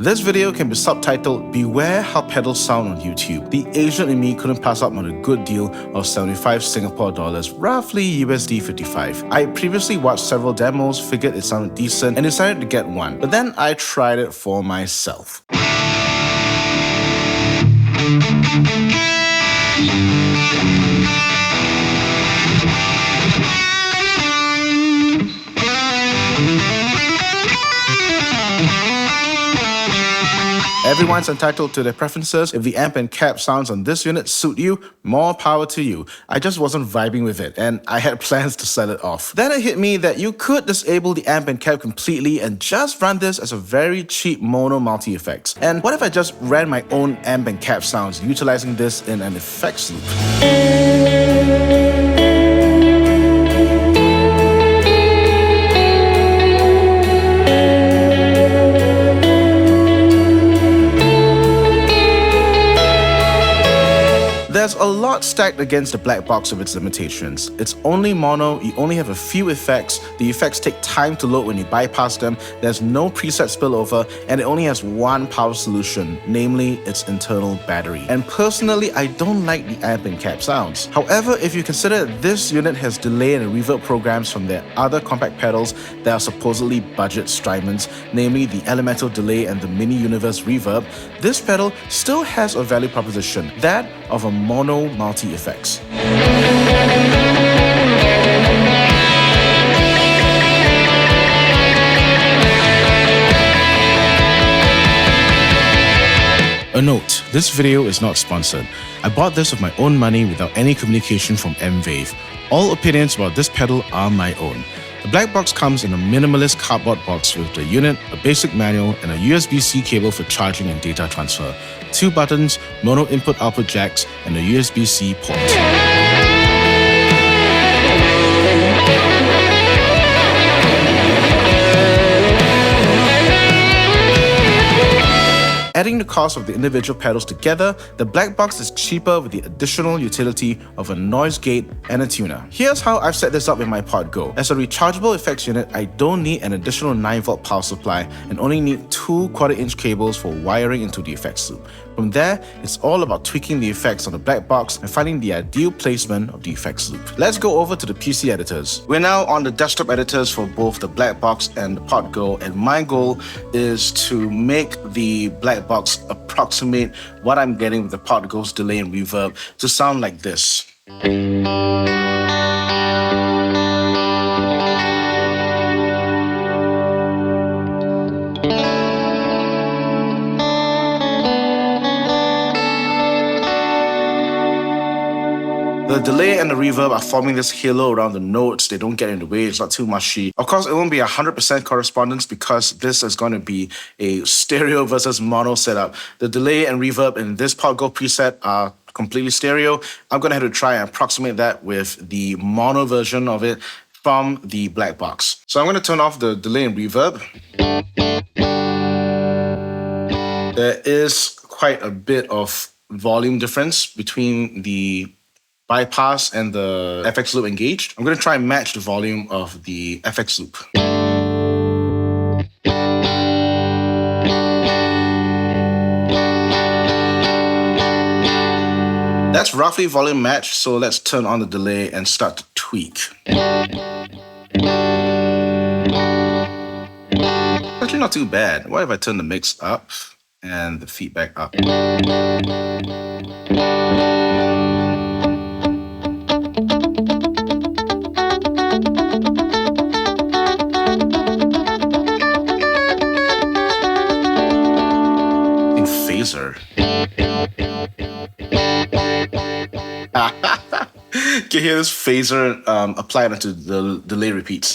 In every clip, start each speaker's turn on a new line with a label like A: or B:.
A: This video can be subtitled, "Beware how pedals sound on YouTube." The Asian in me couldn't pass up on a good deal of 75 Singapore dollars, roughly USD 55. I previously watched several demos, figured it sounded decent, and decided to get one. But then I tried it for myself. Everyone's entitled to their preferences. If the amp and cap sounds on this unit suit you, more power to you. I just wasn't vibing with it, and I had plans to sell it off. Then it hit me that you could disable the amp and cap completely and just run this as a very cheap mono multi-effects. And what if I just ran my own amp and cap sounds utilizing this in an effects loop? There's a lot stacked against the Blackbox of its limitations. It's only mono, you only have a few effects, the effects take time to load when you bypass them, there's no preset spillover, and it only has one power solution, namely its internal battery. And personally, I don't like the amp and cap sounds. However, if you consider this unit has delay and reverb programs from their other compact pedals that are supposedly budget Strymons, namely the Elemental Delay and the Mini Universe Reverb, this pedal still has a value proposition, that of a mono multi-effects. A note, this video is not sponsored. I bought this with my own money without any communication from M-Vave. All opinions about this pedal are my own. The Blackbox comes in a minimalist cardboard box with the unit, a basic manual, and a USB-C cable for charging and data transfer. 2 buttons, mono input-output jacks, and a USB-C port. Adding the cost of the individual pedals together, the Blackbox is cheaper with the additional utility of a noise gate and a tuner. Here's how I've set this up in my Pod Go. As a rechargeable effects unit, I don't need an additional 9-volt power supply and only need 2 1/4-inch cables for wiring into the effects loop. From there, it's all about tweaking the effects on the Blackbox and finding the ideal placement of the effects loop. Let's go over to the PC editors. We're now on the desktop editors for both the Blackbox and the Pod Go, and my goal is to make the Blackbox approximate what I'm getting with the Pod Go's delay and reverb to sound like this. The delay and the reverb are forming this halo around the notes. They don't get in the way, it's not too mushy. Of course, it won't be 100% correspondence because this is going to be a stereo versus mono setup. The delay and reverb in this Pod Go preset are completely stereo. I'm going to have to try and approximate that with the mono version of it from the Blackbox. So I'm going to turn off the delay and reverb. There is quite a bit of volume difference between the bypass and the FX loop engaged. I'm going to try and match the volume of the FX loop. That's roughly volume matched, so let's turn on the delay and start to tweak. Actually not too bad. What if I turn the mix up and the feedback up? Phaser. You can hear this phaser applied onto the delay repeats.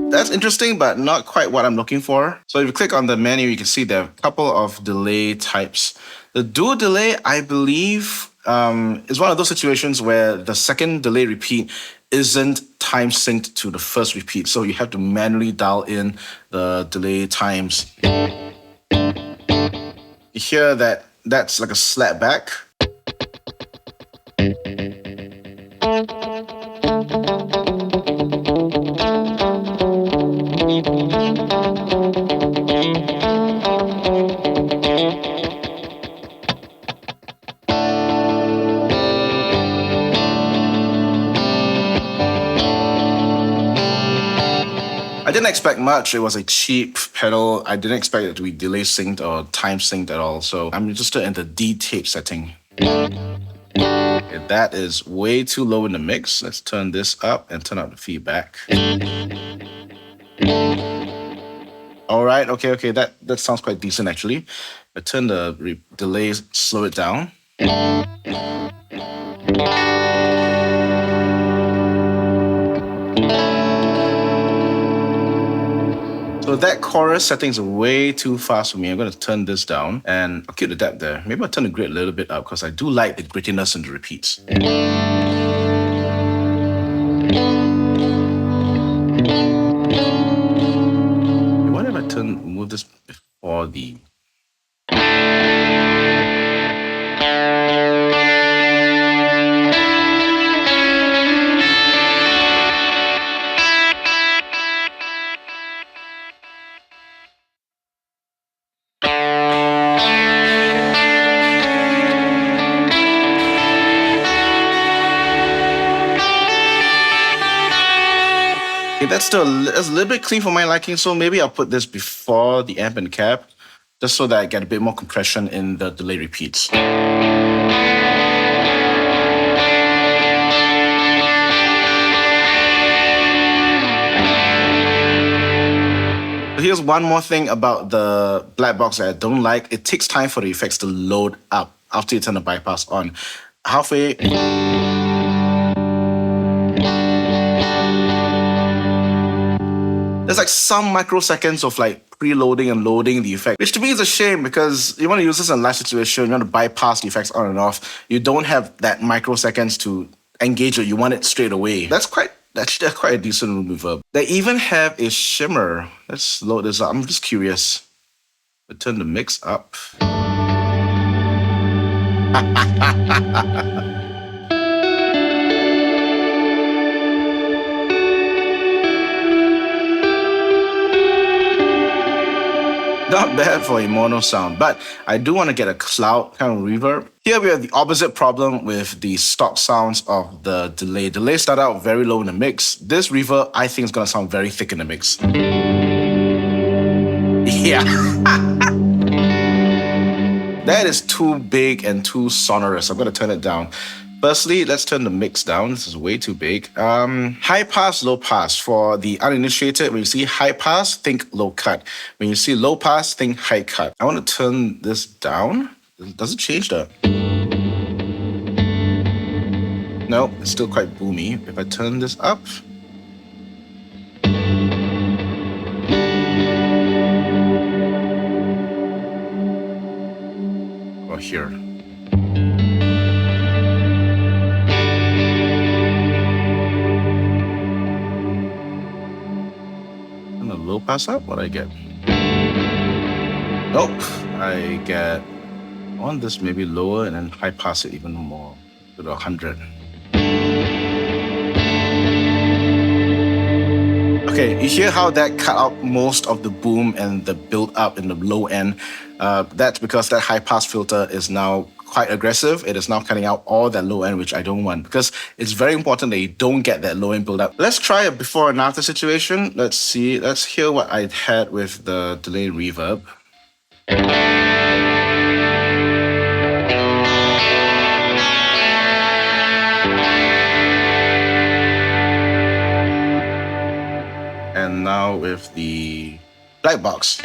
A: That's interesting, but not quite what I'm looking for. So if you click on the menu, you can see there are a couple of delay types. The dual delay, I believe, is one of those situations where the second delay repeat isn't time synced to the first repeat, so you have to manually dial in the delay times. You hear that that's like a slap back. I didn't expect much. It was a cheap pedal. I didn't expect it to be delay synced or time synced at all. So I'm interested in the D tape setting. Okay, that is way too low in the mix. Let's turn this up and turn up the feedback. All right, okay, that sounds quite decent actually. I turn the delay, slow it down. So that chorus settings are way too fast for me. I'm going to turn this down and I'll keep the depth there. Maybe I'll turn the grit a little bit up because I do like the grittiness in the repeats. What if I move this before the... Okay, that's a little bit clean for my liking, so maybe I'll put this before the amp and cab, just so that I get a bit more compression in the delay repeats. Here's one more thing about the black box that I don't like. It takes time for the effects to load up after you turn the bypass on. Halfway... There's like some microseconds of like preloading and loading the effect, which to me is a shame because you want to use this in a live situation, you want to bypass the effects on and off. You don't have that microseconds to engage it. You want it straight away. That's quite a decent room reverb. They even have a shimmer. Let's load this up. I'm just curious. I turn the mix up. Not bad for a mono sound, but I do want to get a cloud kind of reverb. Here we have the opposite problem with the stock sounds of the delay. Delay started out very low in the mix. This reverb, I think, is going to sound very thick in the mix. Yeah. That is too big and too sonorous. I'm going to turn it down. Firstly, let's turn the mix down. This is way too big. High pass, low pass. For the uninitiated, when you see high pass, think low cut. When you see low pass, think high cut. I want to turn this down. Does it change that? No, it's still quite boomy. If I turn this up, or here. Low pass up, what do I get? Nope, I get on this maybe lower and then high pass it even more to 100. Okay, you hear how that cut out most of the boom and the build up in the low end. That's because that high pass filter is now quite aggressive. It is now cutting out all that low end, which I don't want, because it's very important that you don't get that low end build up. Let's try a before and after situation. Let's see. Let's hear what I had with the delay reverb. And now with the black box.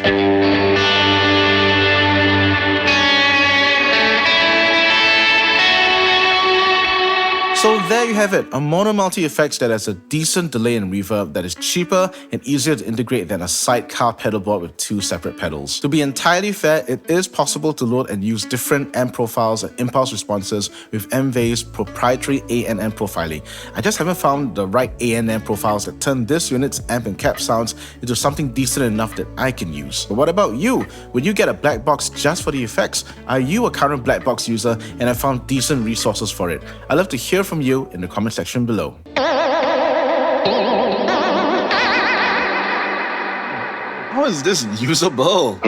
A: So So there you have it, a mono multi-effects that has a decent delay and reverb that is cheaper and easier to integrate than a sidecar pedal board with two separate pedals. To be entirely fair, it is possible to load and use different amp profiles and impulse responses with M-Vave's proprietary A&M profiling. I just haven't found the right A&M profiles that turn this unit's amp and cap sounds into something decent enough that I can use. But what about you? Would you get a black box just for the effects? Are you a current black box user and have found decent resources for it? I'd love to hear from you in the comment section below.
B: How is this usable?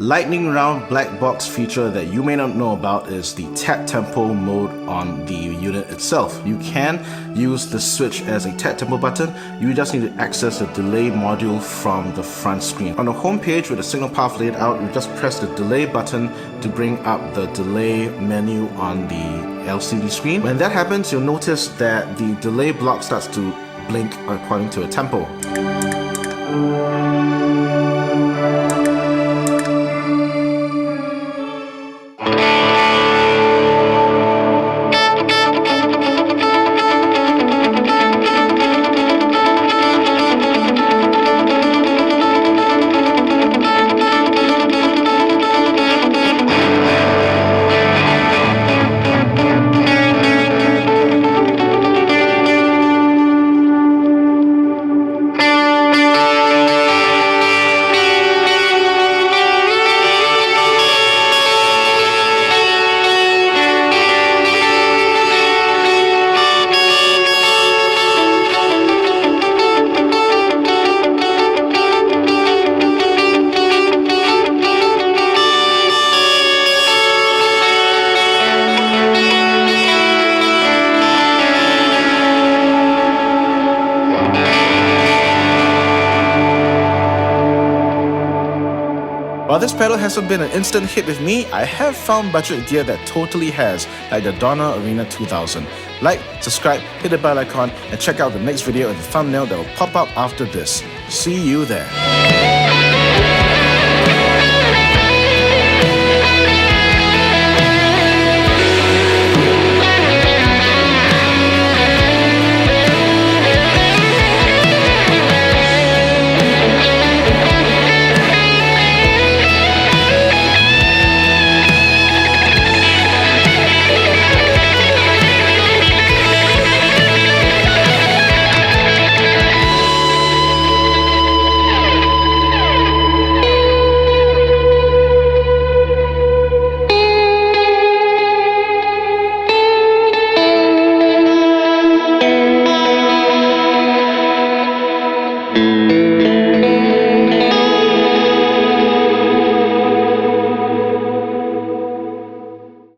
A: Lightning round black box feature that you may not know about is the tap tempo mode on the unit itself. You can use the switch as a tap tempo button. You just need to access the delay module from the front screen. On the home page with the signal path laid out, you just press the delay button to bring up the delay menu on the LCD screen. When that happens, you'll notice that the delay block starts to blink according to a tempo. While this pedal hasn't been an instant hit with me, I have found budget gear that totally has, like the Donna Arena 2000. Like, subscribe, hit the bell icon, and check out the next video in the thumbnail that will pop up after this. See you there.